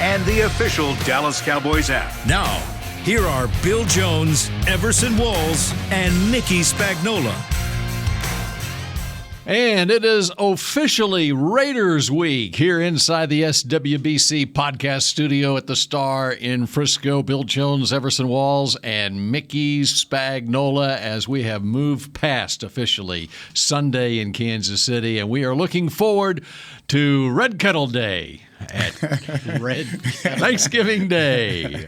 and the official Dallas Cowboys app. Now, here are Bill Jones, Everson Walls, and Mickey Spagnola. And it is officially Raiders Week here inside the SWBC podcast studio at the Star in Frisco. Bill Jones, Everson Walls, and Mickey Spagnola as we have moved past officially Sunday in Kansas City. And we are looking forward to Red Kettle Day at Thanksgiving Day.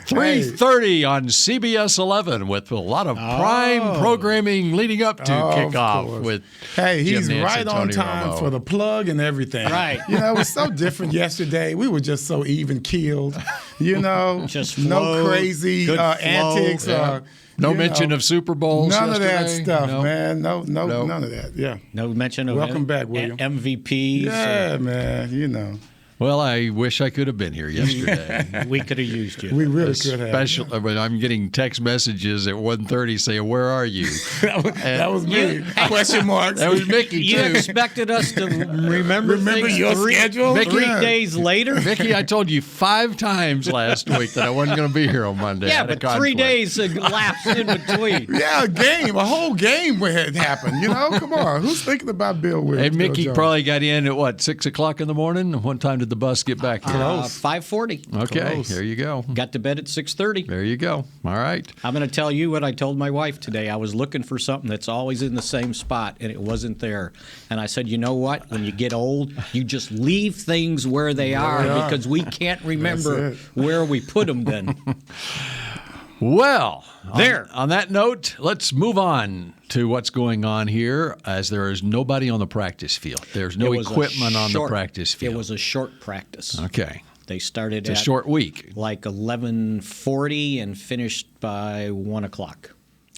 3:30 on CBS 11 with a lot of prime programming leading up to kickoff with he's Jim Nance right and on Tony time Romo. for the plug and everything. Right. You know, it was so different yesterday. We were just so even-keeled, you know. Just no flowed, crazy good antics. flow. No mention of Super Bowls None of that yesterday? stuff, No. man. No, none of that. Yeah. No mention of Welcome back, William. MVPs. Yeah, man, you know. Well, I wish I could have been here yesterday. We could have used you. We really could have. Special, but I'm getting text messages at 1:30 saying, "Where are you?" that was me. Question marks. That was Mickey You too. expected us to remember things your schedule? three Yeah. days later? Mickey, I told you 5 times last week that I wasn't going to be here on Monday. I Yeah, had a but 3 conflict. days elapsed in between. Yeah, a whole game had happened. You know, come on. Who's thinking about Bill Williams? And Mickey Jones? probably got in at 6 o'clock in the morning. What time did the bus get back here? 5:40. Okay, Close. there you go. Got to bed at 6:30. There you go. All right. I'm going to tell you what I told my wife today. I was looking for something that's always in the same spot, and it wasn't there. And I said, you know what? When you get old, you just leave things where they are because we can't remember where we put them then. Well, There. On that note, let's move on to what's going on here as there is nobody on the practice field. There's no It was a equipment on the short- practice field. It was a short practice. Okay. They started It's a at short week. like 11:40 and finished by 1 o'clock.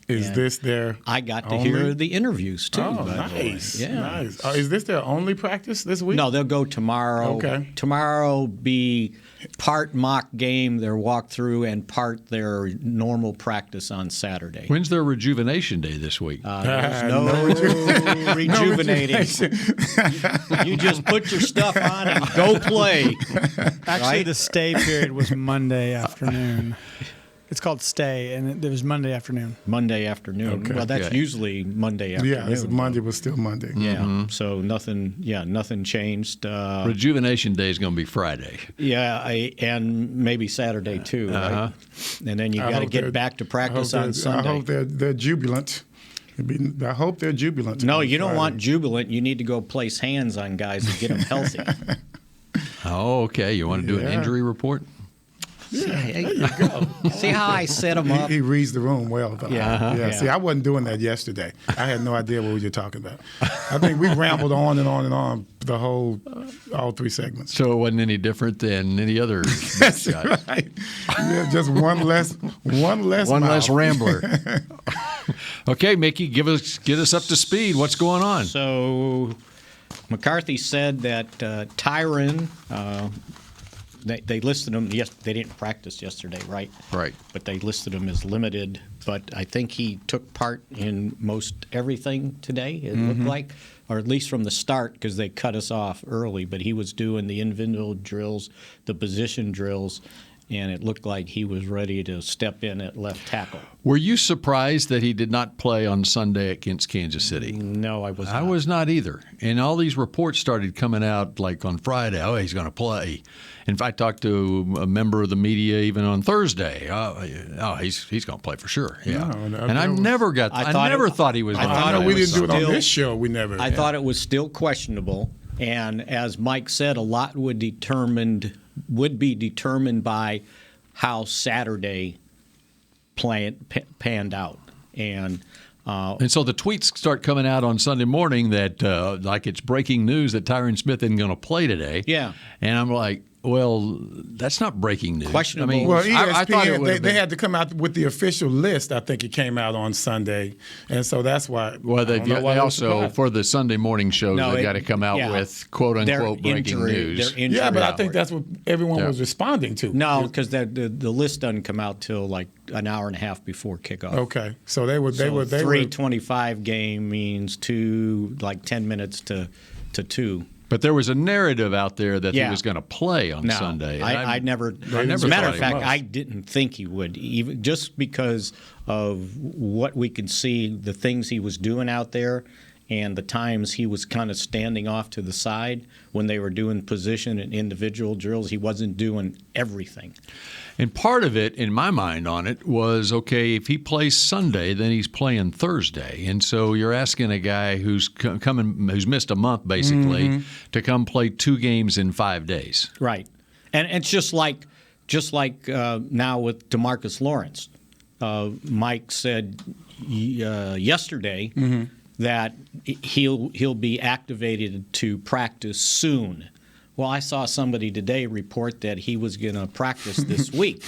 Is this their I got to only? hear the interviews too. Oh, by the way. nice. Yeah. Nice. Is this their only practice this week? No, they'll go tomorrow. Okay. Tomorrow be part mock game, their walkthrough, and part their normal practice on Saturday. When's their rejuvenation day this week? There's no rejuvenating. You just put your stuff on and go play. Actually, Right? the stay period was Monday afternoon. It's called stay, and it was Monday afternoon. Monday afternoon. Okay. Well, that's Yeah. usually Monday afternoon. Yeah, it's Monday was still Monday. Yeah. So nothing changed. Rejuvenation day is going to be Friday. And maybe Saturday too. Right? And then you I got to hope get they're- back to I practice hope on Sunday. I hope they're jubilant. I hope they're jubilant. No, on you don't Friday. want jubilant. You need to go place hands on guys to get them healthy. Oh, okay. You want to do an Yeah. injury report? See how I set them up? He reads the room well, though. Yeah. Yeah. See, I wasn't doing that yesterday. I had no idea what we were talking about. I think we rambled on and on and on all 3 segments. So it wasn't any different than any other That's shot. right. Yeah, just one less One mile. less rambler. Okay, Mickey, get us up to speed. What's going on? So McCarthy said that Tyron, they listed him. Yes, they didn't practice yesterday, right? Right. But they listed him as limited. But I think he took part in most everything today. It looked like, or at least from the start, because they cut us off early. But he was doing the individual drills, the position drills, and it looked like he was ready to step in at left tackle. Were you surprised that he did not play on Sunday against Kansas City? No, I was not. I was not either. And all these reports started coming out like on Friday. Oh, he's going to play. In fact, I talked to a member of the media even on Thursday. He's going to play for sure. Yeah. No, and I never thought he was. I going to thought I know play we on didn't do it on still- this show. We never. I thought it was still questionable, and as Mike said, a lot would be determined by how Saturday panned out, and so the tweets start coming out on Sunday morning that like it's breaking news that Tyron Smith isn't going to play today. Yeah. And I'm like, well, that's not breaking news. Questionable. I mean, Well, ESPN, I thought it would have they been. had to come out with the official list. I think it came out on Sunday, and so that's why. Well, I don't know why they I was also, surprised. for the Sunday morning shows, No, they it- got to come out yeah. with quote-unquote their breaking injury, news. Their injury Yeah, but I think hour. that's what everyone Yeah. was responding to. No, because the list doesn't come out till like an hour and a half before kickoff. Okay, so they were 3:25 game means 10 minutes to 2. But there was a narrative out there that he Yeah. was going to play on No, Sunday. I never. never As a matter thought of he fact, was. I didn't think he would, even just because of what we could see, the things he was doing out there, and the times he was kind of standing off to the side when they were doing position and individual drills. He wasn't doing everything. And part of it, in my mind on it, was, okay, if he plays Sunday, then he's playing Thursday. And so you're asking a guy who's who's missed a month, basically, to come play 2 games in 5 days. Right, and it's just like now with DeMarcus Lawrence. Mike said yesterday that he'll be activated to practice soon. Well, I saw somebody today report that he was going to practice this week,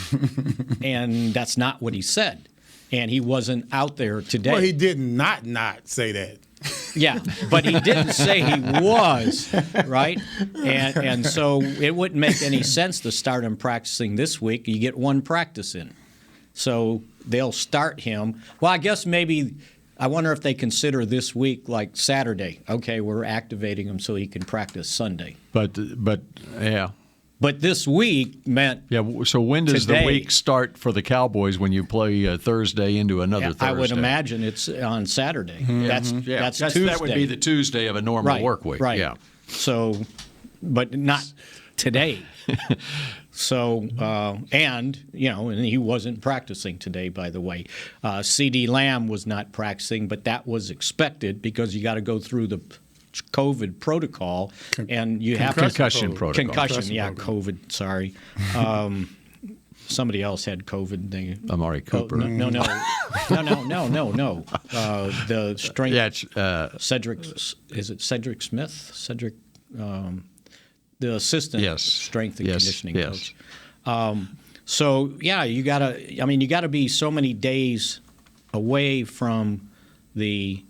and that's not what he said. And he wasn't out there today. Well, he did not say that. Yeah, but he didn't say he was, right? And so it wouldn't make any sense to start him practicing this week. You get 1 practice in. So they'll start him. Well, I guess maybe I wonder if they consider this week like Saturday. Okay, we're activating him so he can practice Sunday. But yeah. But this week meant So when does today, the week start for the Cowboys when you play Thursday into another Thursday? I would imagine it's on Saturday. That's Tuesday. That would be the Tuesday of a normal work week. Right. Yeah. So, but not today. So, and he wasn't practicing today, by the way. C.D. Lamb was not practicing, but that was expected because you got to go through the COVID protocol, and you have concussion protocol. Concussion, yeah, COVID. Sorry. Somebody else had COVID. Amari Cooper. No. The strength. Yeah, Cedric. Is it Cedric Smith? Cedric. The assistant strength and conditioning coach. So yeah, you gotta be so many days away from the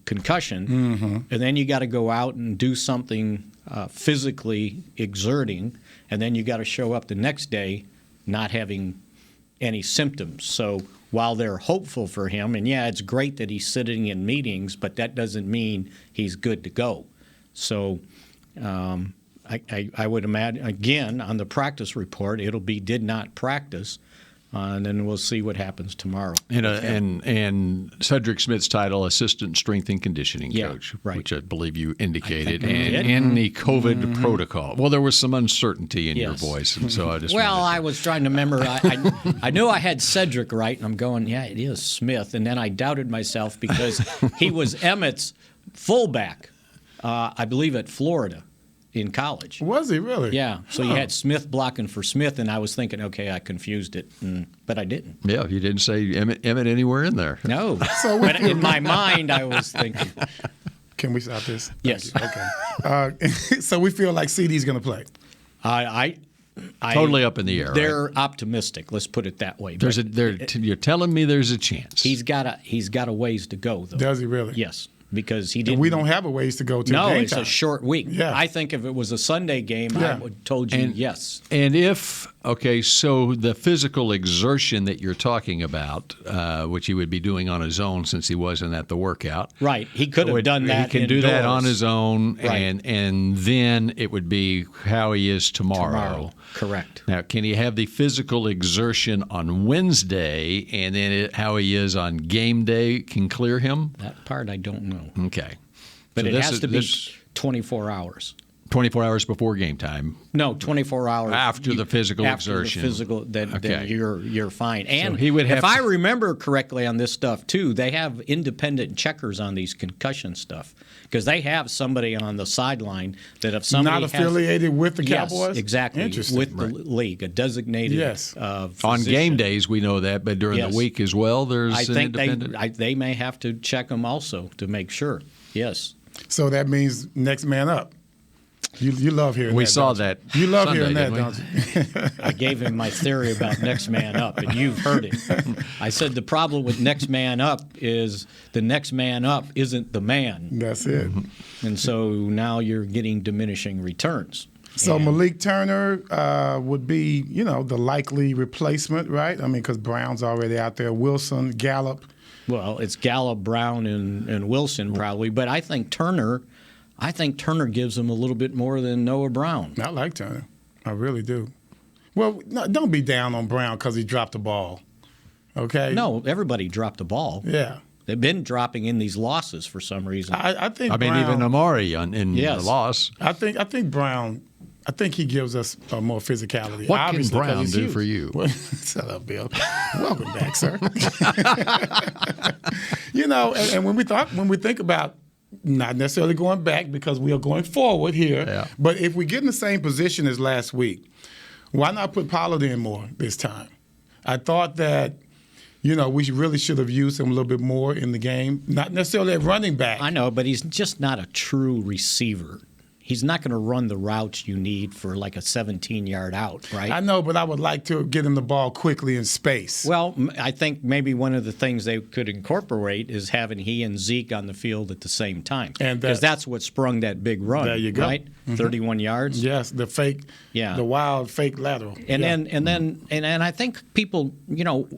concussion, and then you got to go out and do something physically exerting, and then you got to show up the next day not having any symptoms. So while they're hopeful for him, and yeah, it's great that he's sitting in meetings, but that doesn't mean he's good to go. So I would imagine, again, on the practice report, it'll be did not practice, and then we'll see what happens tomorrow. And Cedric Smith's title, Assistant Strength and Conditioning Coach, which I believe you indicated, and in the COVID protocol. Well, there was some uncertainty in your voice, and so I just I was trying to remember. I knew I had Cedric right, and I'm going, yeah, it is Smith, and then I doubted myself because he was Emmett's fullback, I believe, at Florida. In college. Was he really? Yeah. So you had Smith blocking for Smith, and I was thinking, okay, I confused it, but I didn't. Yeah, you didn't say Emmett anywhere in there. No. But in my mind, I was thinking. Can we stop this? Yes. Okay. So we feel like CD's going to play. I totally up in the air. They're optimistic. Let's put it that way. You're telling me there's a chance. He's got a ways to go, though. Does he really? Yes. Because he didn't. And we don't have a ways to go to. No, game it's time. a short week. Yeah. I think if it was a Sunday game, I would have told you yes. And so the physical exertion that you're talking about, which he would be doing on his own since he wasn't at the workout. Right. He could have done that. He can do that on his own, right. and then it would be how he is tomorrow. Correct. Now, can he have the physical exertion on Wednesday, and then how he is on game day can clear him? That part I don't know. Okay. But so it has to be 24 hours. 24 hours before game time. No, 24 hours after the physical exertion. After the physical, then you're fine. And so he would have I remember correctly on this stuff too, they have independent checkers on these concussion stuff because they have somebody on the sideline that if somebody not affiliated with the Cowboys. Yes, exactly. Interesting. With the league, a designated physician. On game days, we know that, but during the week as well, there's an independent. They may have to check them also to make sure. Yes. So that means next man up. You love hearing that. We saw that. You love Sunday, hearing that, don't you? I gave him my theory about next man up, and you've heard it. I said the problem with next man up is the next man up isn't the man. That's it. And so now you're getting diminishing returns. So Malik Turner would be, the likely replacement, right? I mean, because Brown's already out there. Wilson, Gallup. Well, it's Gallup, Brown, and Wilson probably, but I think Turner I think Turner gives him a little bit more than Noah Brown. I like Turner. I really do. Well, no, don't be down on Brown because he dropped the ball. Okay? No, everybody dropped the ball. Yeah. They've been dropping in these losses for some reason. I think I mean, Brown, even Amari in Yes. the loss. I think Brown. I think he gives us more physicality. What can obviously, 'cause Brown he's do huge. for you? Well, shut up, Bill. Welcome back, sir. And when we think about not necessarily going back because we are going forward here, Yeah. but if we get in the same position as last week, why not put Pollard in more this time? I thought that. We really should have used him a little bit more in the game. Not necessarily at running back. I know, but he's just not a true receiver. He's not going to run the routes you need for like a 17-yard out, right? I know, but I would like to get him the ball quickly in space. Well, I think maybe one of the things they could incorporate is having he and Zeke on the field at the same time. Because that's what sprung that big run. There you go. Right? 31 yards. Yes, the fake, the wild fake lateral. And I think people,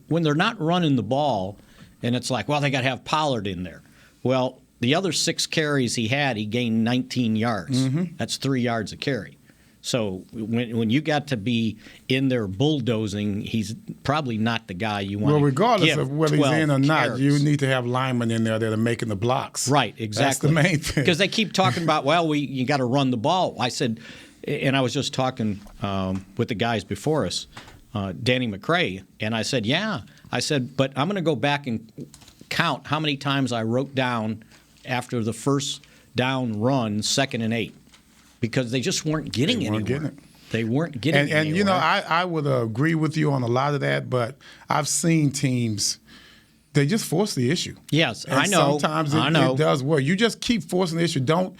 when they're not running the ball, and it's like, well, they got to have Pollard in there. Well, the other 6 carries he had, he gained 19 yards. That's 3 yards a carry. So when you got to be in there bulldozing, he's probably not the guy you want. Well, regardless of whether he's in or not, carries. you need to have linemen in there that are making the blocks. Right, exactly. That's the main thing. Because they keep talking about, you got to run the ball. I said, and I was just talking with the guys before us, Danny McCray, and I said, but I'm going to go back and count how many times I wrote down after the first down run, 2nd and 8, because they just weren't getting anywhere. They weren't getting anywhere. And I would agree with you on a lot of that, but I've seen teams, they just force the issue. Yes, and I know. Sometimes it does work. You just keep forcing the issue. Don't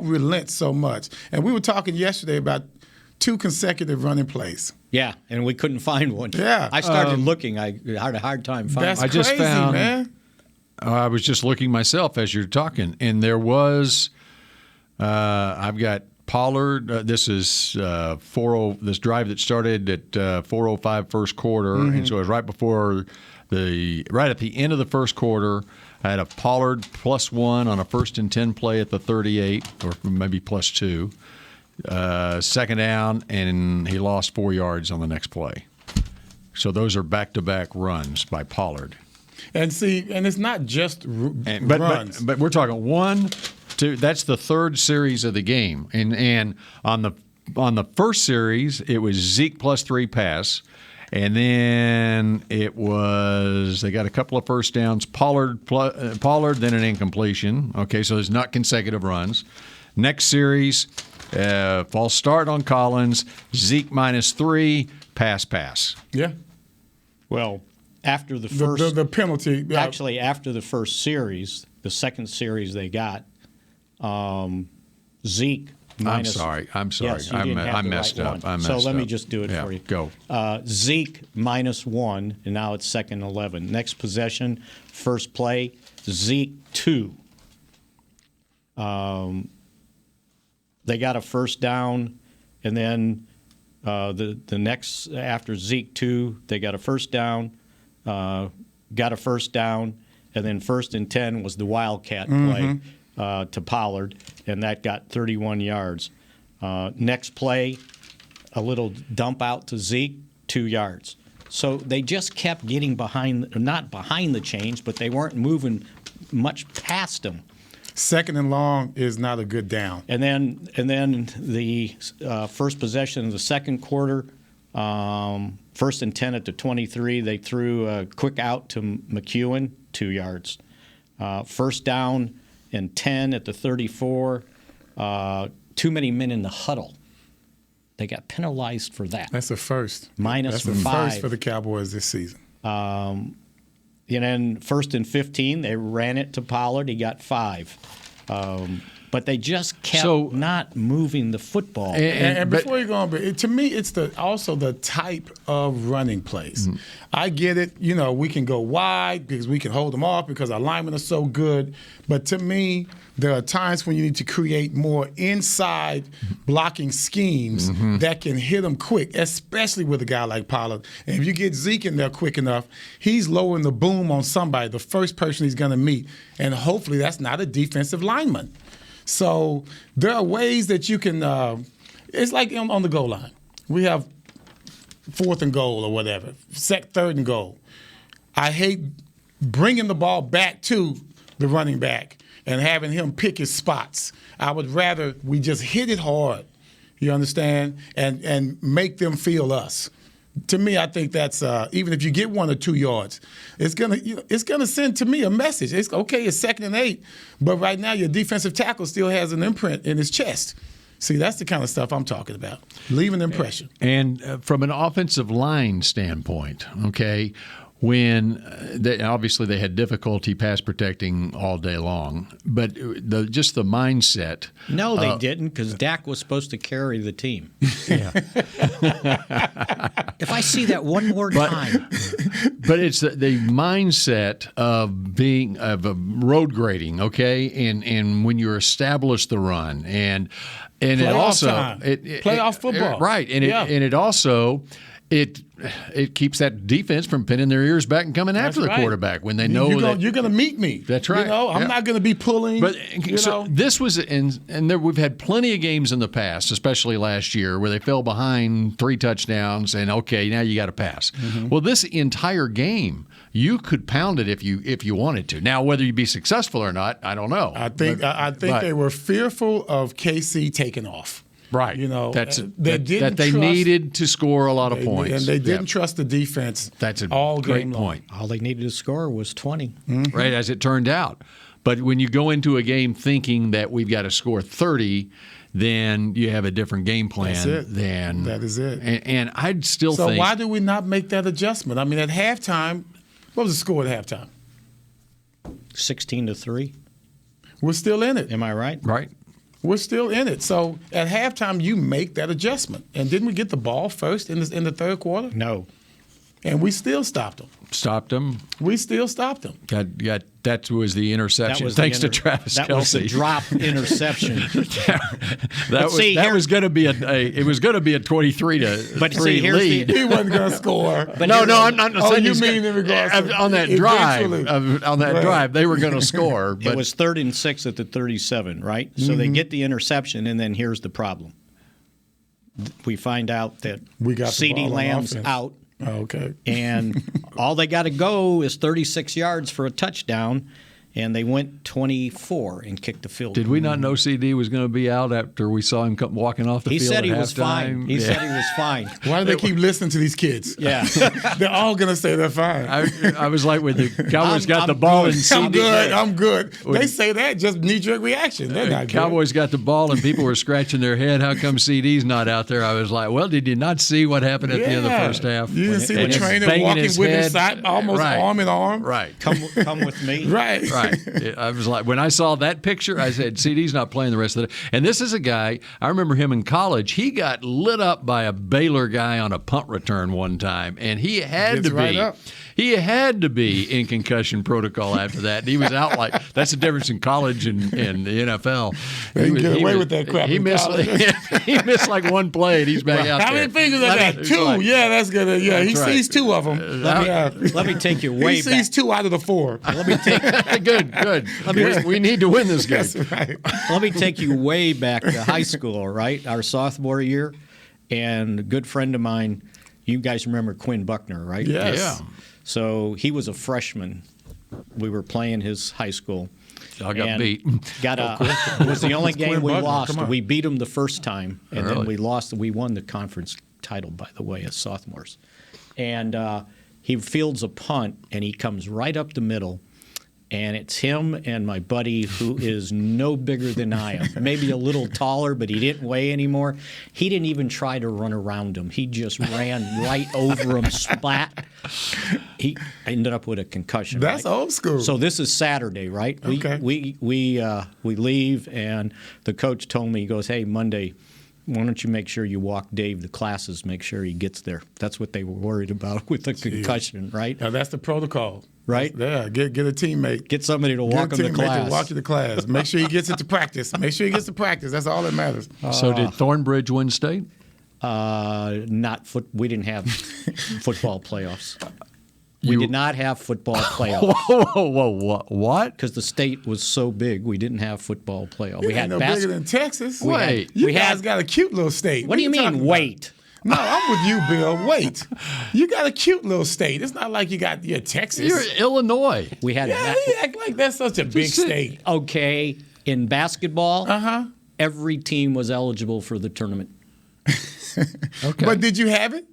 relent so much. And we were talking yesterday about 2 consecutive running plays. Yeah, and we couldn't find one. Yeah. I started looking. I had a hard time finding one. That's crazy, man. I was just looking myself as you're talking, and there was I've got Pollard. This is this drive that started at 4:05 first quarter, and so it was right at the end of the first quarter. I had a Pollard +1 on a 1st and 10 play at the 38, or maybe +2. 2nd down, and he lost 4 yards on the next play. So those are back-to-back runs by Pollard. And it's not just runs. But we're talking 1, 2. That's the 3rd series of the game, and on the first series it was Zeke +3 pass, and then it was they got a couple of first downs. Pollard, then an incompletion. Okay, so there's not consecutive runs. Next series, false start on Collins. Zeke -3 pass. Yeah. Well, after the first the penalty. Actually, after the first series, the second series they got, Zeke minus. I'm sorry. Yes, I messed up. So let me just do it for you. Go. Zeke -1, and now it's 2nd and 11. Next possession, first play, Zeke 2. They got a first down, and then the next after Zeke 2, they got a first down. Got a first down, and then 1st and 10 was the Wildcat play to Pollard, and that got 31 yards. Next play, a little dump out to Zeke, 2 yards. So they just kept getting not behind the chains, but they weren't moving much past them. 2nd and long is not a good down. And then the first possession of the second quarter, 1st and 10 at the 23, they threw a quick out to McEwen, 2 yards. First down and 10 at the 34, too many men in the huddle. They got penalized for that. That's a first. Minus That's a 5. first for the Cowboys this season. And then 1st and 15, they ran it to Pollard. He got 5. But they just kept not moving the football. And before you go on, to me, it's also the type of running plays. Mm-hmm. I get it. We can go wide because we can hold them off because our linemen are so good. But to me, there are times when you need to create more inside blocking schemes that can hit them quick, especially with a guy like Pollard. And if you get Zeke in there quick enough, he's lowering the boom on somebody, the first person he's going to meet. And hopefully that's not a defensive lineman. So there are ways that you can. It's like on the goal line. We have 4th and goal or whatever, 3rd and goal. I hate bringing the ball back to the running back and having him pick his spots. I would rather we just hit it hard, you understand, and make them feel us. To me, I think that's even if you get 1 or 2 yards, it's gonna send to me a message. It's okay. It's 2nd and 8, but right now your defensive tackle still has an imprint in his chest. See, that's the kind of stuff I'm talking about. Leave an impression. And from an offensive line standpoint, okay, when obviously they had difficulty pass protecting all day long, but just the mindset. No, they didn't, because Dak was supposed to carry the team. Yeah. If I see that one more time. But it's the mindset of being road grading, okay, and when you establish the run and it Playoff also time. Playoff football, right? And it also. It keeps that defense from pinning their ears back and coming after the quarterback when they know you're going to meet me. That's right. I'm not going to be pulling. But this was, and we've had plenty of games in the past, especially last year, where they fell behind 3 touchdowns, and okay, now you got to pass. Mm-hmm. Well, this entire game, you could pound it if you wanted to. Now, whether you'd be successful or not, I don't know. I think they were fearful of KC taking off. Right. They needed to score a lot of points. And they didn't trust the defense. That's a great point. All they needed to score was 20. Mm-hmm. Right, as it turned out. But when you go into a game thinking that we've got to score 30, then you have a different game plan. That is it. And I'd still think. So why do we not make that adjustment? I mean, at halftime, what was the score at halftime? 16-3. We're still in it. Am I right? Right. We're still in it. So at halftime, you make that adjustment. And didn't we get the ball first in the 3rd quarter? No. And we still stopped them. We still stopped them. That was the interception. Thanks to Travis Kelce. That was the drop interception. that was going to be it was going to be a 23-3 lead. He wasn't going to score. But no, I'm not saying you mean in regards to on that drive they were going to score. But it was 3rd and 6 at the 37, right? So they get the interception, and then here's the problem. We find out that CeeDee Lamb's out. Oh, okay. And all they got to go is 36 yards for a touchdown, and they went 24 and kicked the field. Did we not know CD was going to be out after we saw him come walking off the field? He said he at was halftime? fine. He said he was fine. Why do they keep listening to these kids? Yeah. They're all going to say they're fine. I was like, when the Cowboys got the ball and CD. I'm good. They say that, just knee-jerk reaction. They're not good. Cowboys got the ball and people were scratching their head. How come CD's not out there? I was like, well, did you not see what happened at the end of the first half? You didn't see the trainer walking with his side, almost arm in arm? Right. Come with me. Right. I was like, when I saw that picture, I said, CD's not playing the rest of the day. And this is a guy, I remember him in college. He got lit up by a Baylor guy on a punt return one time, and he had to be in concussion protocol after that. And he was out like that's the difference in college and the NFL. They can get away with that crap. He missed like one play, and he's back out How there. many fingers I got? 2. Yeah, that's good. Yeah, he sees 2 of them. Let me take you way back. He sees 2 out of the 4. Let me take good. We need to win this game. That's right. Let me take you way back to high school, right? Our sophomore year, and a good friend of mine. You guys remember Quinn Buckner, right? Yes. Yeah. So he was a freshman. We were playing his high school. I got beat. It was the only game we Buckner. lost. We beat them the first time, and then Really? we lost. We won the conference title, by the way, as sophomores. And he fields a punt, and he comes right up the middle. And it's him and my buddy, who is no bigger than I am, maybe a little taller, but he didn't weigh anymore. He didn't even try to run around him. He just ran right over him, splat. He ended up with a concussion. That's old school. So this is Saturday, right? Okay. We leave, and the coach told me, he goes, hey, Monday, why don't you make sure you walk Dave to classes, make sure he gets there. That's what they were worried about with the concussion, right? Now, that's the protocol. Right? Yeah, get a teammate. Get somebody to walk him to class. Walk you to class. Make sure he gets it to practice. Make sure he gets to practice. That's all that matters. So did Thornbridge win state? We didn't have football playoffs. We did not have football playoffs. Whoa, what? Because the state was so big, we didn't have football playoffs. We had no bigger than Texas. Wait. You guys got a cute little state. What do you mean, talking wait? about? No, I'm with you, Bill. Wait. You got a cute little state. It's not like you got your Texas. You're Illinois. We had Yeah, you act like that's such a big state. Okay, in basketball, every team was eligible for the tournament. Okay. But did you have it?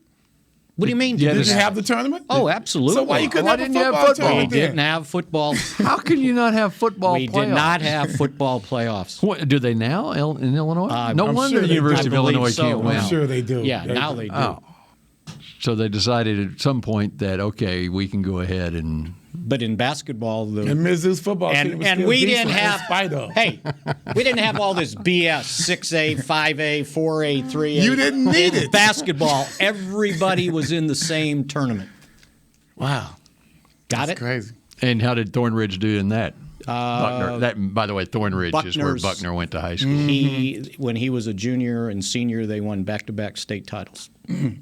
What do you mean? Did you have the tournament? Oh, absolutely. So why you couldn't have didn't a you have football football? We tournament then? didn't have football. How can you not have football We playoffs? did not have football playoffs. What, do they now in Illinois? No I'm wonder sure the they University do. of I believe Illinois so can't win. now. I'm sure they do. Yeah, now they do. Oh. So they decided at some point that, okay, we can go ahead and... But in basketball, And Mizzou's football team was and still we decent didn't in have spite of. Hey, we didn't have all this BS 6A, 5A, 4A, 3A. You didn't need in it. Basketball, everybody was in the same tournament. Wow. Got That's it? crazy. And how did Thornridge do in that? Buckner. That, by the way, Thornridge is where Buckner's- Buckner went to high school. When he was a junior and senior, they won back-to-back state titles.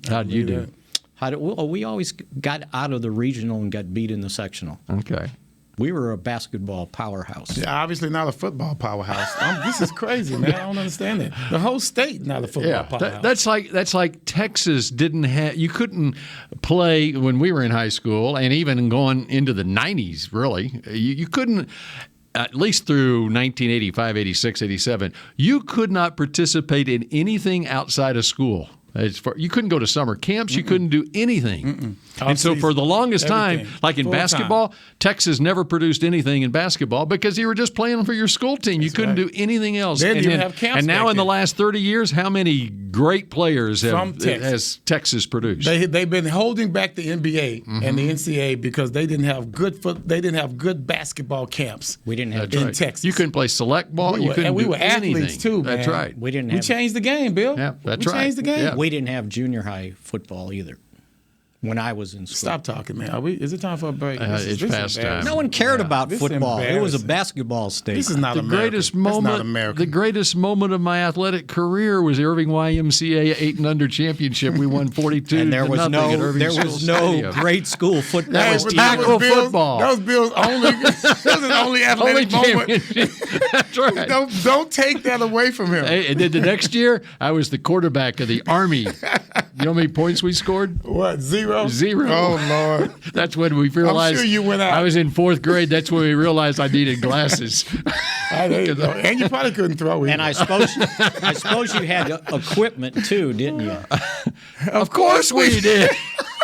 How did you do? We always got out of the regional and got beat in the sectional. Okay. We were a basketball powerhouse. Yeah, obviously not a football powerhouse. This is crazy, man. I don't understand it. The whole state not a football powerhouse. That's like Texas didn't have. You couldn't play when we were in high school, and even going into the 90s. Really, you couldn't. At least through 1985, 86, 87, you could not participate in anything outside of school. You couldn't go to summer camps. You couldn't do anything. And so for the longest time, Everything. like in Full basketball, Texas never produced anything in basketball because you were just playing for your school team. You couldn't do anything else. They didn't even have camps And now back in the then. last 30 years, how many great players has Texas produced? They've been holding back the NBA and the NCAA because they didn't have good basketball camps. We didn't have in Texas. You couldn't play select ball. We You were- couldn't and we do were athletes anything. too, man. That's right. We didn't We have changed the game, Bill. Yeah, that's we right. changed the game. Yeah. We didn't have junior high football either when I was in school. Stop talking, man. Is it time for a break? It's past time. embarrassing. No one cared about This is football. It was a embarrassing. basketball state. This is not The American. greatest That's not moment. American. The greatest moment of my athletic career was Irving YMCA 8 and under championship. We won 42 and there to was nothing at no Irving School Stadium. great school football. That was but team. tackle Bill's- football. That was Bill's only. That was his only athletic Only moment. championship. That's right. Don't take that away from him. Hey, and then the next year, I was the quarterback of the Army. You know how many points we scored? What, 0? 0. Oh, Lord. That's when we realized. sure you went out. I was in 4th grade. That's when we realized I needed glasses. There you go. And you probably couldn't throw either. And I suppose you had equipment too, didn't you? Of course we did.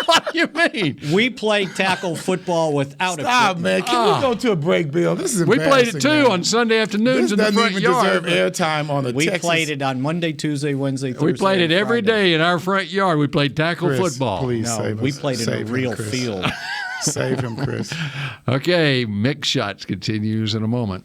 What do you mean? We played tackle football without Stop, equipment. man. Can we go to a break, Bill? This is We played embarrassing, it too man. on Sunday afternoons This in the doesn't front even yard. deserve airtime on a We Texas. played it on Monday, Tuesday, Wednesday, Thursday. We played it and every Friday. day in our front yard. We played tackle Chris, football. Please No, save we us. played in Save a him, real Chris. field. Save him, Chris. Okay, Mick Shots continues in a moment.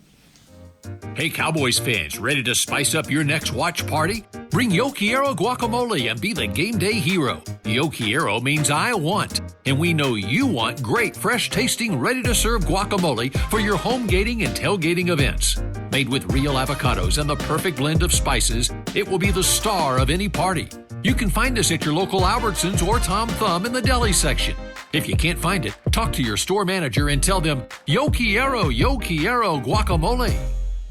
Hey, Cowboys fans, ready to spice up your next watch party? Bring Yo Quiero guacamole and be the game day hero. Yo Quiero means I want, and we know you want great, fresh-tasting, ready-to-serve guacamole for your home gating and tailgating events. Made with real avocados and the perfect blend of spices, it will be the star of any party. You can find us at your local Albertsons or Tom Thumb in the deli section. If you can't find it, talk to your store manager and tell them, Yo Quiero guacamole.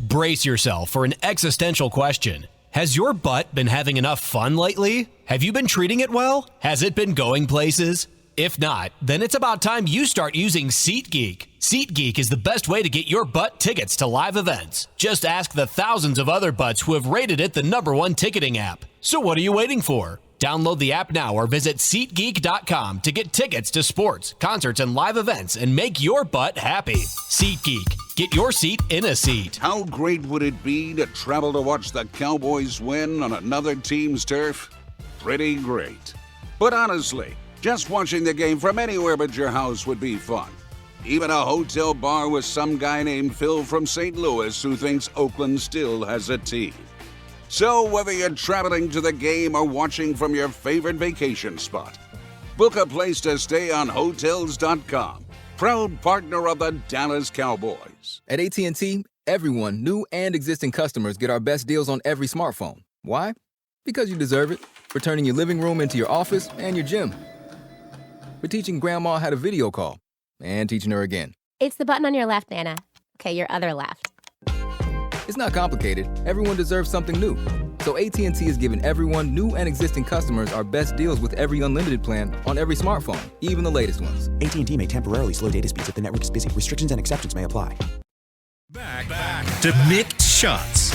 Brace yourself for an existential question. Has your butt been having enough fun lately? Have you been treating it well? Has it been going places? If not, then it's about time you start using SeatGeek. SeatGeek is the best way to get your butt tickets to live events. Just ask the thousands of other butts who have rated it the #1 ticketing app. So what are you waiting for? Download the app now or visit SeatGeek.com to get tickets to sports, concerts, and live events and make your butt happy. SeatGeek. Get your seat in a seat. How great would it be to travel to watch the Cowboys win on another team's turf? Pretty great. But honestly, just watching the game from anywhere but your house would be fun. Even a hotel bar with some guy named Phil from St. Louis who thinks Oakland still has a team. So whether you're traveling to the game or watching from your favorite vacation spot, book a place to stay on Hotels.com. Proud partner of the Dallas Cowboys. At AT&T, everyone, new and existing customers, get our best deals on every smartphone. Why? Because you deserve it. For turning your living room into your office and your gym. We're teaching Grandma how to video call and teaching her again. It's the button on your left, Nana. Okay, your other left. It's not complicated. Everyone deserves something new. So AT&T is giving everyone, new and existing customers, our best deals with every unlimited plan on every smartphone, even the latest ones. AT&T may temporarily slow data speeds if the network is busy. Restrictions and exceptions may apply. Back to Mick Shots.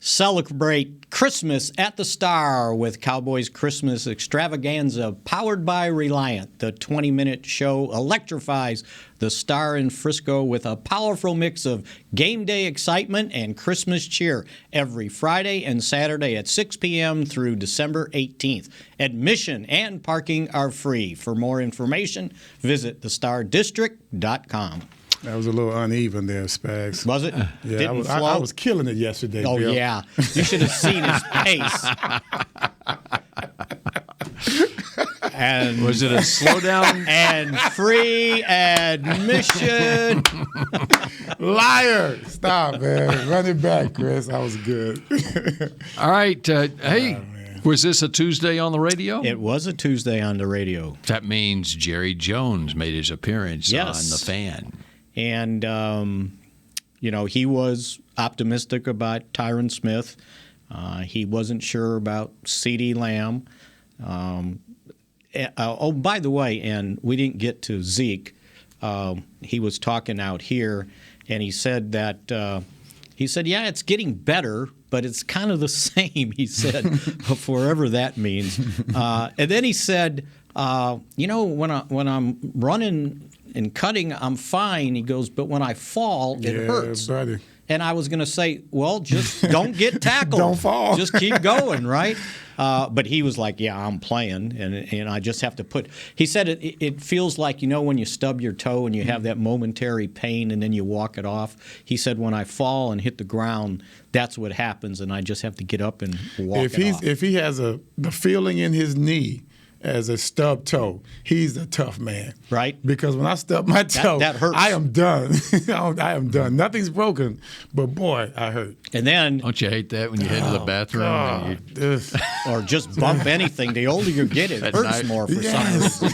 Celebrate Christmas at the Star with Cowboys Christmas Extravaganza powered by Reliant. The 20-minute show electrifies the Star in Frisco with a powerful mix of game day excitement and Christmas cheer every Friday and Saturday at 6 p.m. through December 18th. Admission and parking are free. For more information, visit thestardistrict.com. That was a little uneven there, Spags. Was it? Yeah, I was killing it yesterday, Oh, Bill. yeah. You should have seen his pace. And Was it a slowdown? and free admission. Liar! Stop, man. Run it back, Chris. That was good. All right. Hey, was this a Tuesday on the radio? It was a Tuesday on the radio. That means Jerry Jones made his appearance Yes. on The Fan. And, he was optimistic about Tyron Smith. He wasn't sure about CeeDee Lamb. By the way, and we didn't get to Zeke. He was talking out here, and he said that, yeah, it's getting better, but it's kind of the same, he said, whatever that means. And then he said, when I'm running and cutting, I'm fine. He goes, but when I fall, it hurts. Buddy. And I was going to say, well, just don't get tackled. Don't fall. Just keep going, right? But he was like, yeah, I'm playing, and I just have to put – he said it feels like, when you stub your toe and you have that momentary pain and then you walk it off. He said when I fall and hit the ground, that's what happens, and I just have to get up and walk it off. If he has the feeling in his knee as a stub toe, he's a tough man. Right. Because when I stub my toe, that hurts. I am done. I am done. Nothing's broken, but boy, I hurt. And then Don't you hate that when you head to the bathroom? And you, or just bump anything. The older you get, it hurts more for some reason.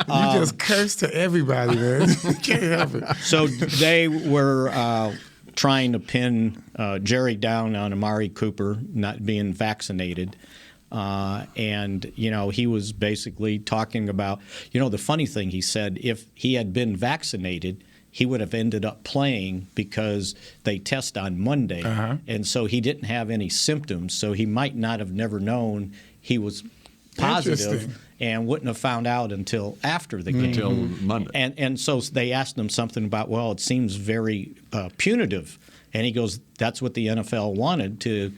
You just curse to everybody, man. You can't help it. So they were trying to pin Jerry down on Amari Cooper not being vaccinated. And he was basically talking about, the funny thing he said, if he had been vaccinated, he would have ended up playing because they test on Monday. Uh-huh. And so he didn't have any symptoms. So he might not have never known he was positive and wouldn't have found out until after the game. Until Monday. And so they asked him something about, well, it seems very punitive. And he goes, that's what the NFL wanted, to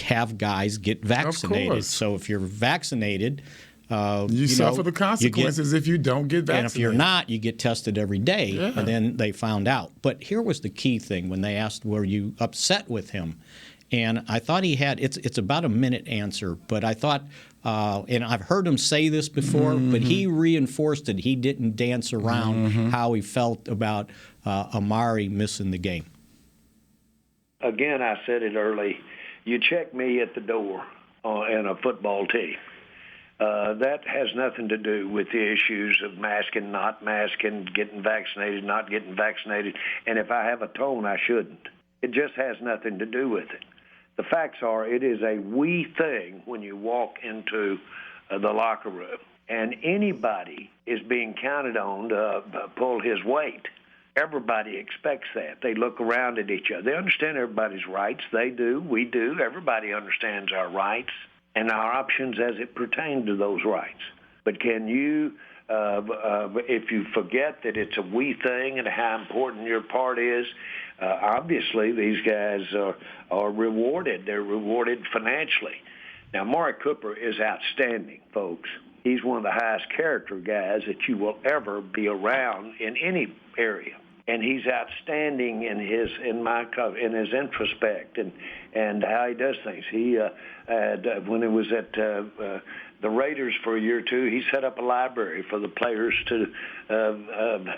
have guys get vaccinated. So if you're vaccinated, you suffer the consequences if you don't get vaccinated. And if you're not, you get tested every day. Yeah. And then they found out. But here was the key thing when they asked, were you upset with him? And I thought he had, it's about a minute answer, but I thought, and I've heard him say this before, but he reinforced it. He didn't dance around how he felt about Amari missing the game. Again, I said it early. You check me at the door in a football team. That has nothing to do with the issues of masking, not masking, getting vaccinated, not getting vaccinated. And if I have a tone, I shouldn't. It just has nothing to do with it. The facts are it is a we thing when you walk into the locker room. And anybody is being counted on to pull his weight. Everybody expects that. They look around at each other. They understand everybody's rights. They do. We do. Everybody understands our rights and our options as it pertains to those rights. But can you, if you forget that it's a we thing and how important your part is, obviously these guys are rewarded. They're rewarded financially. Now, Amari Cooper is outstanding, folks. He's one of the highest character guys that you will ever be around in any area. And he's outstanding in his introspect and how he does things. He when he was at the Raiders for a year or two, he set up a library for the players to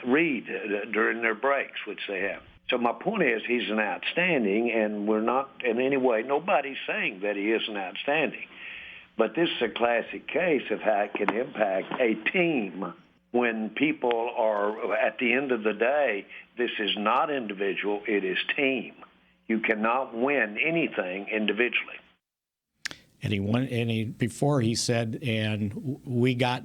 read during their breaks, which they have. So my point is he's an outstanding, and we're not in any way, nobody's saying that he isn't outstanding. But this is a classic case of how it can impact a team when people are, at the end of the day, this is not individual, it is team. You cannot win anything individually. And before he said, and we got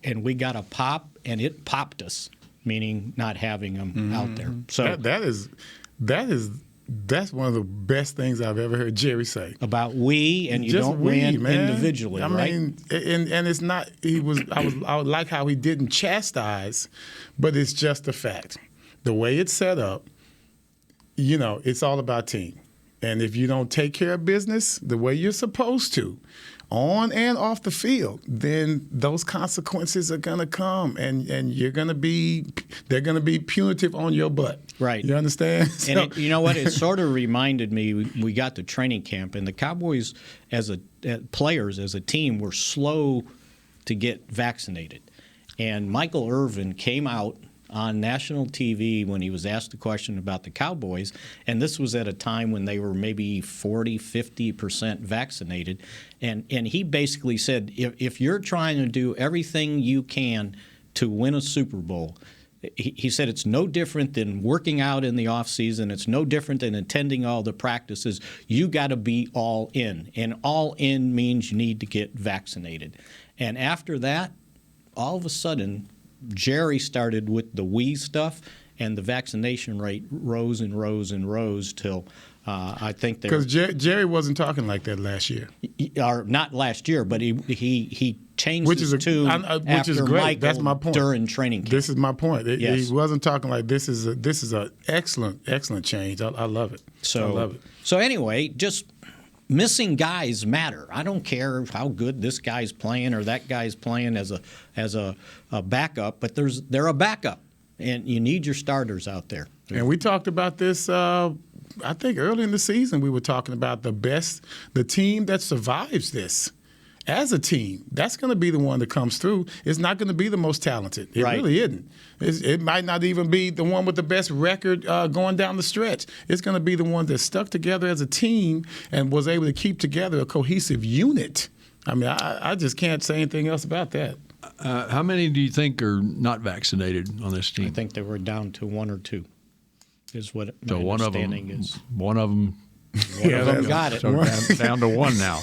a pop, and it popped us, meaning not having them out there. So that's one of the best things I've ever heard Jerry say about we, and you just don't win man. individually. I mean, and it's not. I would like how he didn't chastise, but it's just a fact. The way it's set up, it's all about team. And if you don't take care of business the way you're supposed to, on and off the field, then those consequences are going to come, and they're going to be punitive on your butt. Right. You understand? And you know what? It sort of reminded me. We got to training camp, and the Cowboys, as players, as a team, were slow to get vaccinated. And Michael Irvin came out on national TV when he was asked a question about the Cowboys, and this was at a time when they were maybe 40-50% vaccinated, and he basically said, if you're trying to do everything you can to win a Super Bowl, he said it's no different than working out in the off season. It's no different than attending all the practices. You got to be all in, and all in means you need to get vaccinated. And after that, all of a sudden, Jerry started with the we stuff, and the vaccination rate rose and rose and rose till I think they because Jerry wasn't talking like that last year, or not last year, but he changed which his tune which is great. Michael That's my point. During training camp. This is my point. Yes. He wasn't talking like this is an excellent change. I love it. I love it. So anyway, just missing guys matter. I don't care how good this guy's playing or that guy's playing as a backup, but they're a backup, and you need your starters out there. And we talked about this. I think early in the season we were talking about the team that survives this. As a team, that's going to be the one that comes through. It's not going to be the most talented. It really isn't. It might not even be the one with the best record going down the stretch. It's going to be the one that stuck together as a team and was able to keep together a cohesive unit. I mean, I just can't say anything else about that. How many do you think are not vaccinated on this team? I think they were down to one or two, is what my so understanding is. One of them. One of them got it. So down to one now.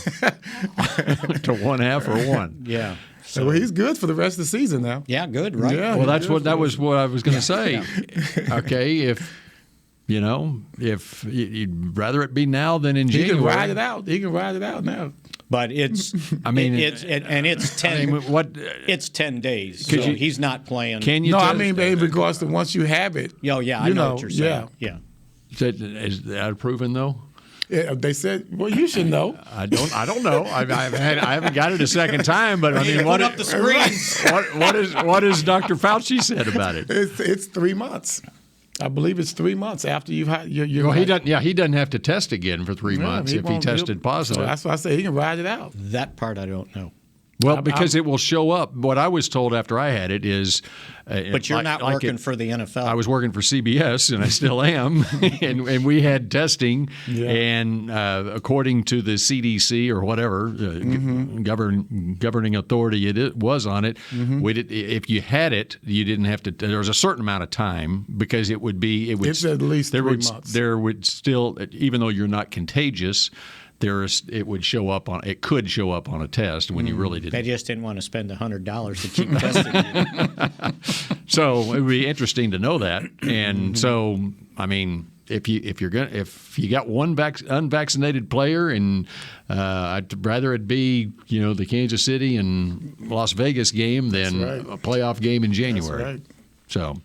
To one half or one. Yeah. So well, he's good for the rest of the season now. Yeah, good, right? Yeah, well, that was what I was going to say. Yeah. Okay, if you'd rather it be now than in January. He can ride it out now. But it's, I mean, it's 10. It's 10 days. So he's not playing. Can you? No, I mean, in regards to once you have it. Oh yeah, I know what you're saying. Yeah. Is that proven though? Yeah, they said, well, you should know. I don't know. I haven't got it a second time, but I mean, what up the screens? What has Dr. Fauci said about it? It's 3 months. I believe it's 3 months after you've had your. Well, he doesn't. Yeah, he doesn't have to test again for 3 months if he tested positive. So that's why I say he can ride it out. That part I don't know. Well, because it will show up. What I was told after I had it is. But you're not working for the NFL. I was working for CBS, and I still am. and we had testing, and according to the CDC or whatever governing authority it was on it, if you had it, you didn't have to. There was a certain amount of time because it would. It's at least 3 months. There would still, even though you're not contagious. It could show up on a test when you really didn't. They just didn't want to spend $100 to keep testing you. So it would be interesting to know that. And so, I mean, if you got one unvaccinated player, and I'd rather it be the Kansas City and Las Vegas game than a playoff game in January. That's right. So.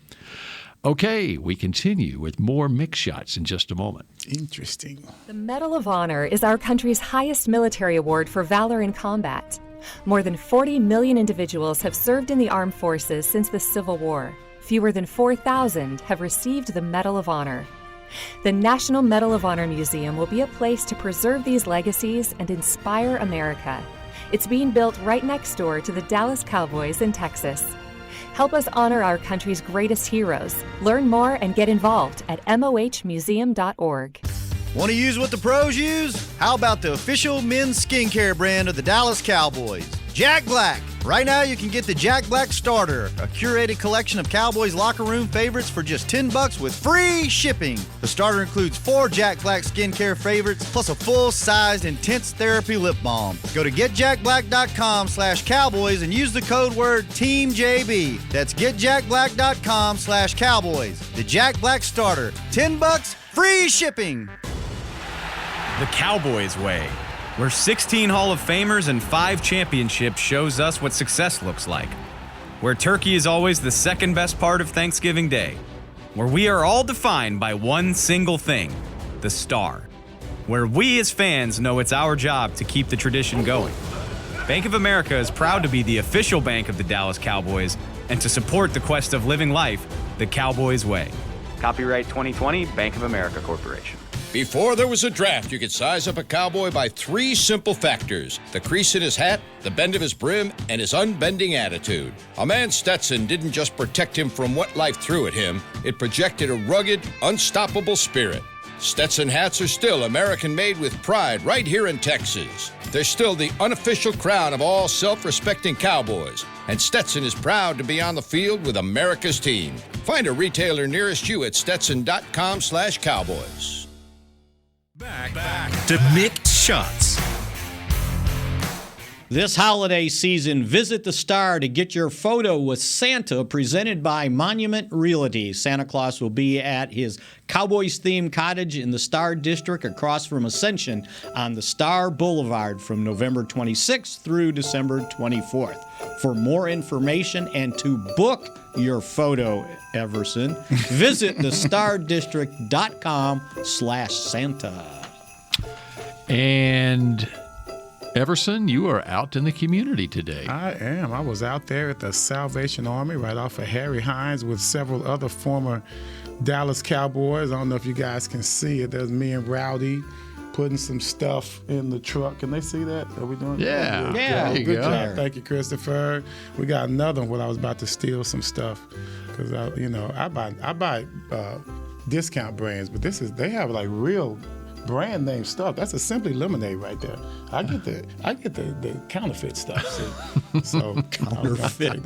Okay, we continue with more Mick Shots in just a moment. Interesting. The Medal of Honor is our country's highest military award for valor in combat. More than 40 million individuals have served in the armed forces since the Civil War. Fewer than 4,000 have received the Medal of Honor. The National Medal of Honor Museum will be a place to preserve these legacies and inspire America. It's being built right next door to the Dallas Cowboys in Texas. Help us honor our country's greatest heroes. Learn more and get involved at mohmuseum.org. Want to use what the pros use? How about the official men's skincare brand of the Dallas Cowboys, Jack Black? Right now you can get the Jack Black Starter, a curated collection of Cowboys locker room favorites for just $10 with free shipping. The starter includes 4 Jack Black skincare favorites plus a full-sized intense therapy lip balm. Go to getjackblack.com/Cowboys and use the code word TEAMJB. That's getjackblack.com/Cowboys. The Jack Black Starter, $10, free shipping. The Cowboys way, where 16 Hall of Famers and 5 championships shows us what success looks like. Where turkey is always the second best part of Thanksgiving Day. Where we are all defined by one single thing, the star. Where we as fans know it's our job to keep the tradition going. Bank of America is proud to be the official bank of the Dallas Cowboys and to support the quest of living life the Cowboys way. Copyright 2020, Bank of America Corporation. Before there was a draft, you could size up a cowboy by 3 simple factors: the crease in his hat, the bend of his brim, and his unbending attitude. A man Stetson didn't just protect him from what life threw at him, it projected a rugged, unstoppable spirit. Stetson hats are still American-made with pride right here in Texas. They're still the unofficial crown of all self-respecting Cowboys, and Stetson is proud to be on the field with America's team. Find a retailer nearest you at stetson.com/Cowboys. Back to Mick Shots. This holiday season, visit the Star to get your photo with Santa, presented by Monument Realty. Santa Claus will be at his Cowboys-themed cottage in the Star District across from Ascension on the Star Boulevard from November 26th through December 24th. For more information and to book your photo, Everson, visit thestardistrict.com/Santa. And Everson, you are out in the community today. I am. I was out there at the Salvation Army right off of Harry Hines with several other former Dallas Cowboys. I don't know if you guys can see it. There's me and Rowdy putting some stuff in the truck. Can they see that? Are we doing Yeah. Yeah. There you Good go. job. Thank you, Christopher. We got another one when I was about to steal some stuff because I buy discount brands, but they have like real brand name stuff. That's a Simply Lemonade right there. I get the counterfeit stuff. See? So Counterfeit.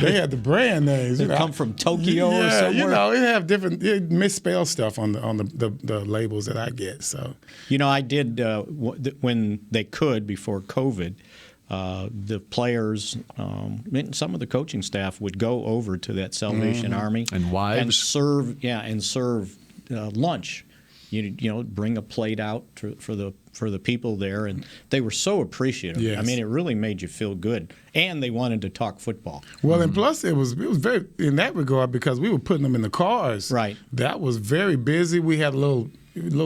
They had the brand names. They come from Tokyo or somewhere. You know, it have different misspelled stuff on the labels that I get. So, I did when they could before COVID. The players, some of the coaching staff would go over to that Salvation Army and wives and serve lunch. Bring a plate out for the people there, and they were so appreciative. Yes. I mean, it really made you feel good, and they wanted to talk football. Well, and plus it was very in that regard because we were putting them in the cars. Right. That was very busy. We had a little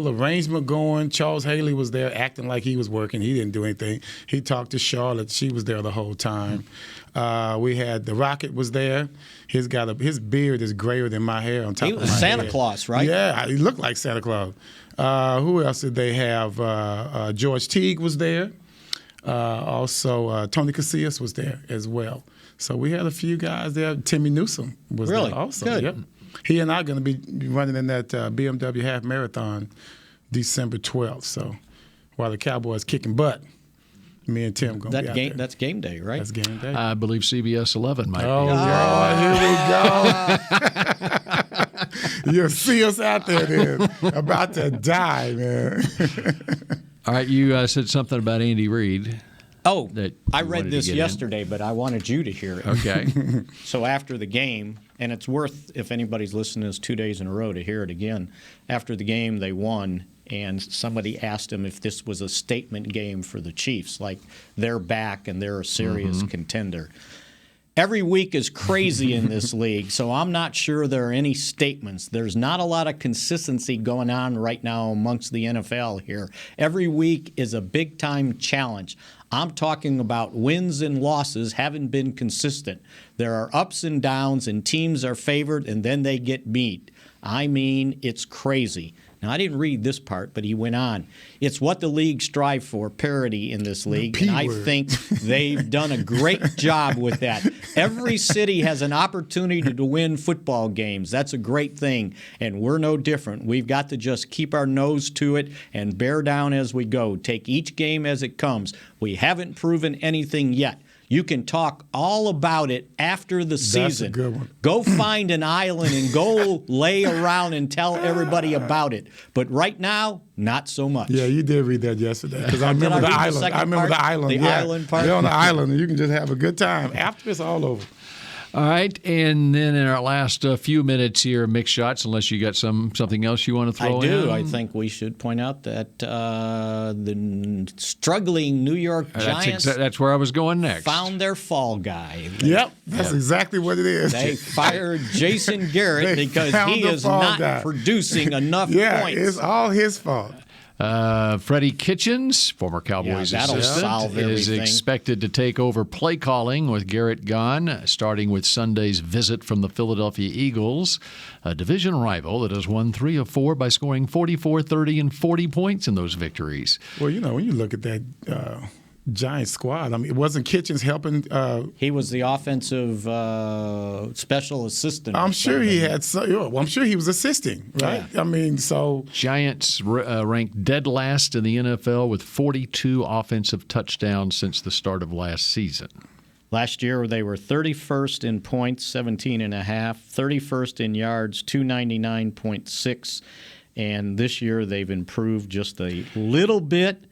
arrangement going. Charles Haley was there acting like he was working. He didn't do anything. He talked to Charlotte. She was there the whole time. We had the Rocket was there. His beard is grayer than my hair on top of my head. He was Santa Claus, right? Yeah, he looked like Santa Claus. Who else did they have? George Teague was there. Also, Tony Casillas was there as well. So we had a few guys there. Timmy Newsom was really? there also. Good. Yep. He and I are going to be running in that BMW half marathon December 12th. So while the Cowboys kicking butt, me and Tim going to be out there. That's game day, right? That's game day. I believe CBS 11 might be. Oh, here we go. You'll see us out there then. About to die, man. All right, you said something about Andy Reid. Oh, I read this yesterday, but I wanted you to hear it. Okay. So after the game, and it's worth, if anybody's listening to this 2 days in a row, to hear it again. After the game, they won, and somebody asked him if this was a statement game for the Chiefs, like they're back and they're a serious contender. Every week is crazy in this league, so I'm not sure there are any statements. There's not a lot of consistency going on right now amongst the NFL here. Every week is a big-time challenge. I'm talking about wins and losses haven't been consistent. There are ups and downs, and teams are favored, and then they get beat. I mean, it's crazy. Now, I didn't read this part, but he went on. It's what the league strive for, parity in this league, and I think they've done a great job with that. Every city has an opportunity to win football games. That's a great thing, and we're no different. We've got to just keep our nose to it and bear down as we go. Take each game as it comes. We haven't proven anything yet. You can talk all about it after the season. That's a good one. Go find an island and go lay around and tell everybody about it. But right now, not so much. Yeah, you did read that yesterday. Because I remember the island. I remember the island. The island part. You're on the island, and you can just have a good time after it's all over. All right, and then in our last few minutes here, mixed shots, unless you got something else you want to throw in. I do. I think we should point out that the struggling New York Giants that's where I was going next. Found their fall guy. That's exactly what it is. They fired Jason Garrett because he is not producing enough points. Yeah, it's all his fault. Freddie Kitchens, former Cowboys assistant, is expected to take over play calling with Garrett gone, starting with Sunday's visit from the Philadelphia Eagles, a division rival that has won 3 of 4 by scoring 44, 30, and 40 points in those victories. Well, when you look at that Giants squad, I mean, it wasn't Kitchens helping. He was the offensive special assistant. I'm sure he had. I'm sure he was assisting, right? Yeah. I mean, so Giants ranked dead last in the NFL with 42 offensive touchdowns since the start of last season. Last year, they were 31st in points, 17.5, 31st in yards, 299.6, and this year they've improved just a little bit.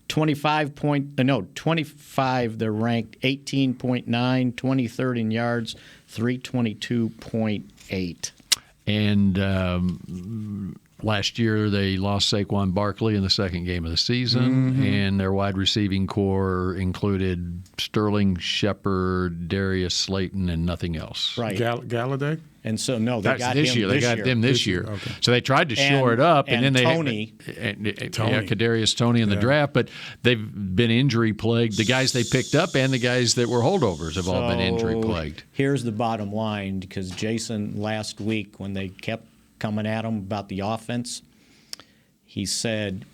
25, they're ranked 18.9, 23rd in yards, 322.8. And last year they lost Saquon Barkley in the second game of the season, and their wide receiving core included Sterling Shepard, Darius Slayton, and nothing else. Right. Galladay? And so, no, they got this him year. They got them this year. Okay. So they tried to shore it up, and then Tony. Kadarius Toney in the draft, but they've been injury plagued. The guys they picked up and the guys that were holdovers have all been injury plagued. Here's the bottom line, because Jason last week, when they kept coming at him about the offense, he said,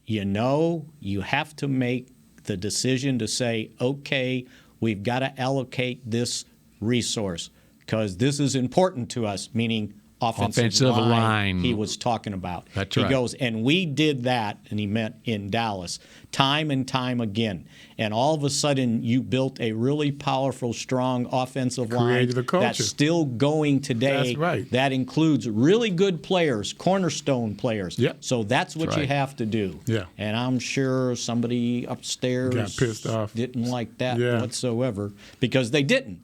you have to make the decision to say, okay, we've got to allocate this resource because this is important to us, meaning offensive line he was talking about. That's he right. goes, and we did that, and he meant in Dallas, time and time again. And all of a sudden, you built a really powerful, strong offensive line that's still going today. That's right. That includes really good players, cornerstone players. Yep. So that's what you have to do. Yeah. And I'm sure somebody upstairs got pissed off. Didn't like that whatsoever because they didn't.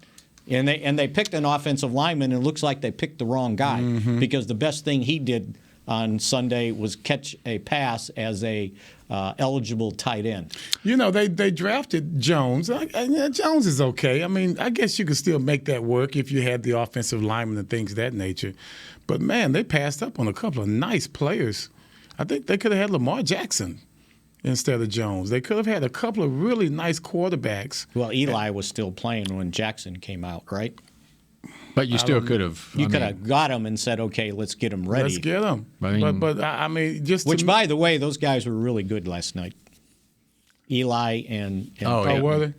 And they picked an offensive lineman, and it looks like they picked the wrong guy because the best thing he did on Sunday was catch a pass as a eligible tight end. They drafted Jones. Jones is okay. I mean, I guess you could still make that work if you had the offensive lineman and things of that nature. But, man, they passed up on a couple of nice players. I think they could have had Lamar Jackson instead of Jones. They could have had a couple of really nice quarterbacks. Well, Eli was still playing when Jackson came out, right? But you still could have. You could have got him and said, okay, let's get him ready. Let's get him. Which, by the way, those guys were really good last night. Eli and were they?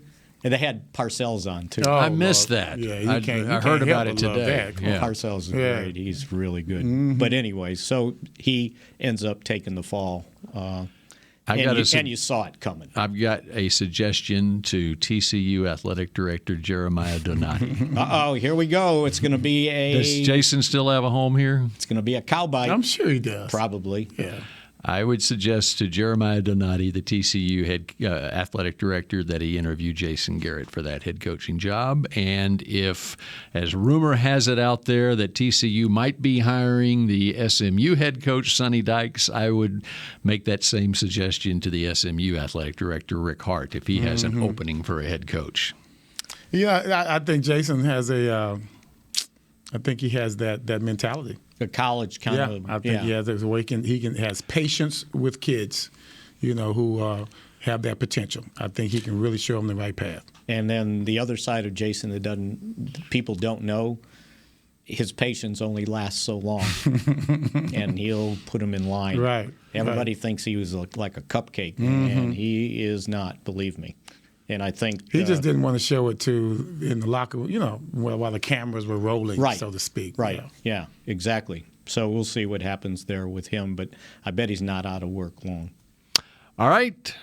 And they had Parcells on, too. I missed that. Yeah, I heard about it today. Parcells is great. He's really good. But anyway, so he ends up taking the fall. And you saw it coming. I've got a suggestion to TCU Athletic Director Jeremiah Donati. Uh-oh, here we go. It's going to be Does Jason still have a home here? It's going to be a cowbite. I'm sure he does. Probably. Yeah. I would suggest to Jeremiah Donati, the TCU head athletic director, that he interview Jason Garrett for that head coaching job. And if, as rumor has it out there, that TCU might be hiring the SMU head coach, Sonny Dykes, I would make that same suggestion to the SMU athletic director, Rick Hart, if he has an opening for a head coach. Yeah, I think Jason has I think he has that mentality. The college kind of. I think he has a way he has patience with kids, who have that potential. I think he can really show them the right path. And then the other side of Jason that people don't know, his patience only lasts so long, and he'll put them in line. Right. Everybody thinks he was like a cupcake, and he is not. Believe me. And I think he just didn't want to show it in the locker room, while the cameras were rolling, so to speak. Right. Yeah, exactly. So we'll see what happens there with him, but I bet he's not out of work long. All right.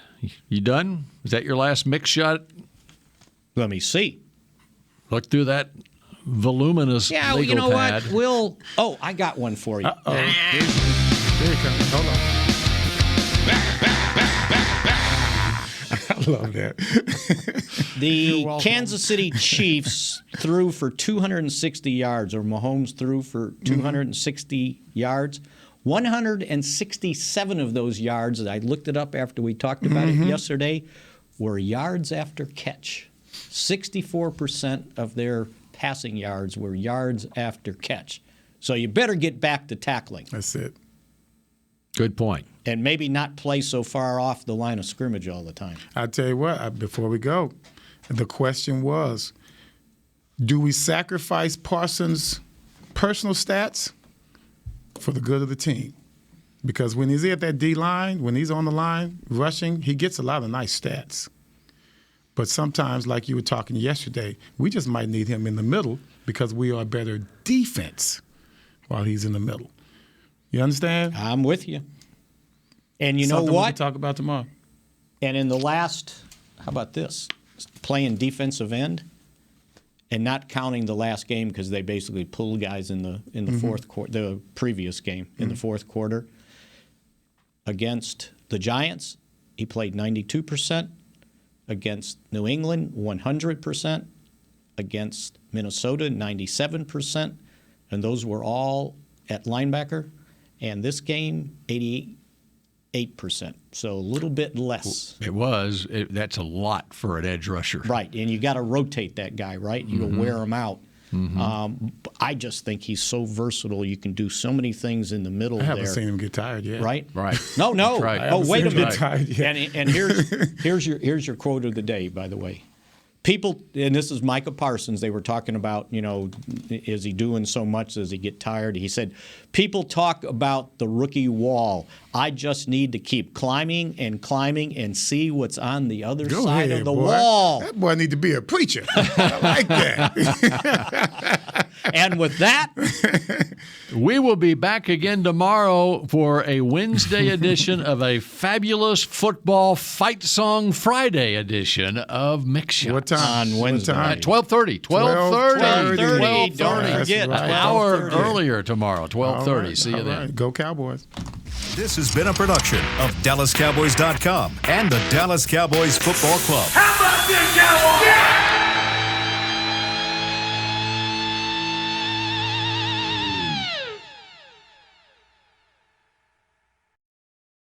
You done? Is that your last Mick shot? Let me see. Look through that voluminous legal you know pad. what? I got one for you. Uh-oh. Here he comes. Hold on. I love that. The Kansas City Chiefs threw for 260 yards, or Mahomes threw for 260 yards. 167 of those yards, I looked it up after we talked about it yesterday, were yards after catch. 64% of their passing yards were yards after catch. So you better get back to tackling. That's it. Good point. And maybe not play so far off the line of scrimmage all the time. I tell you what, before we go, the question was, do we sacrifice Parsons' personal stats for the good of the team? Because when he's at that D line, when he's on the line rushing, he gets a lot of nice stats. But sometimes, like you were talking yesterday, we just might need him in the middle because we are better defense while he's in the middle. You understand? I'm with you. And you Something know what? we can talk about tomorrow. And in the last, how about this? Playing defensive end and not counting the last game because they basically pulled guys in the fourth quarter, the previous game in the fourth quarter. Against the Giants, he played 92%. Against New England, 100%. Against Minnesota, 97%. And those were all at linebacker. And this game, 88%. So a little bit less. It was. That's a lot for an edge rusher. Right. And you got to rotate that guy, right? You can wear him out. I just think he's so versatile. You can do so many things in the middle there. I haven't seen him get tired yet. Right? Right. No. Right. Oh, wait a minute. Yet. And here's your quote of the day, by the way. People, and this is Micah Parsons, they were talking about, is he doing so much? Does he get tired? He said, people talk about the rookie wall. I just need to keep climbing and see what's on the other side of the wall. That boy need to be a preacher. I like that. And with that, we will be back again tomorrow for a Wednesday edition of a fabulous football fight song Friday edition of Mix Shots. What time? On Wednesday. At 12:30. 12:30. Don't forget. An hour earlier tomorrow, 12:30. Right, See you then. Right. Go Cowboys. This has been a production of DallasCowboys.com and the Dallas Cowboys Football Club. How about this,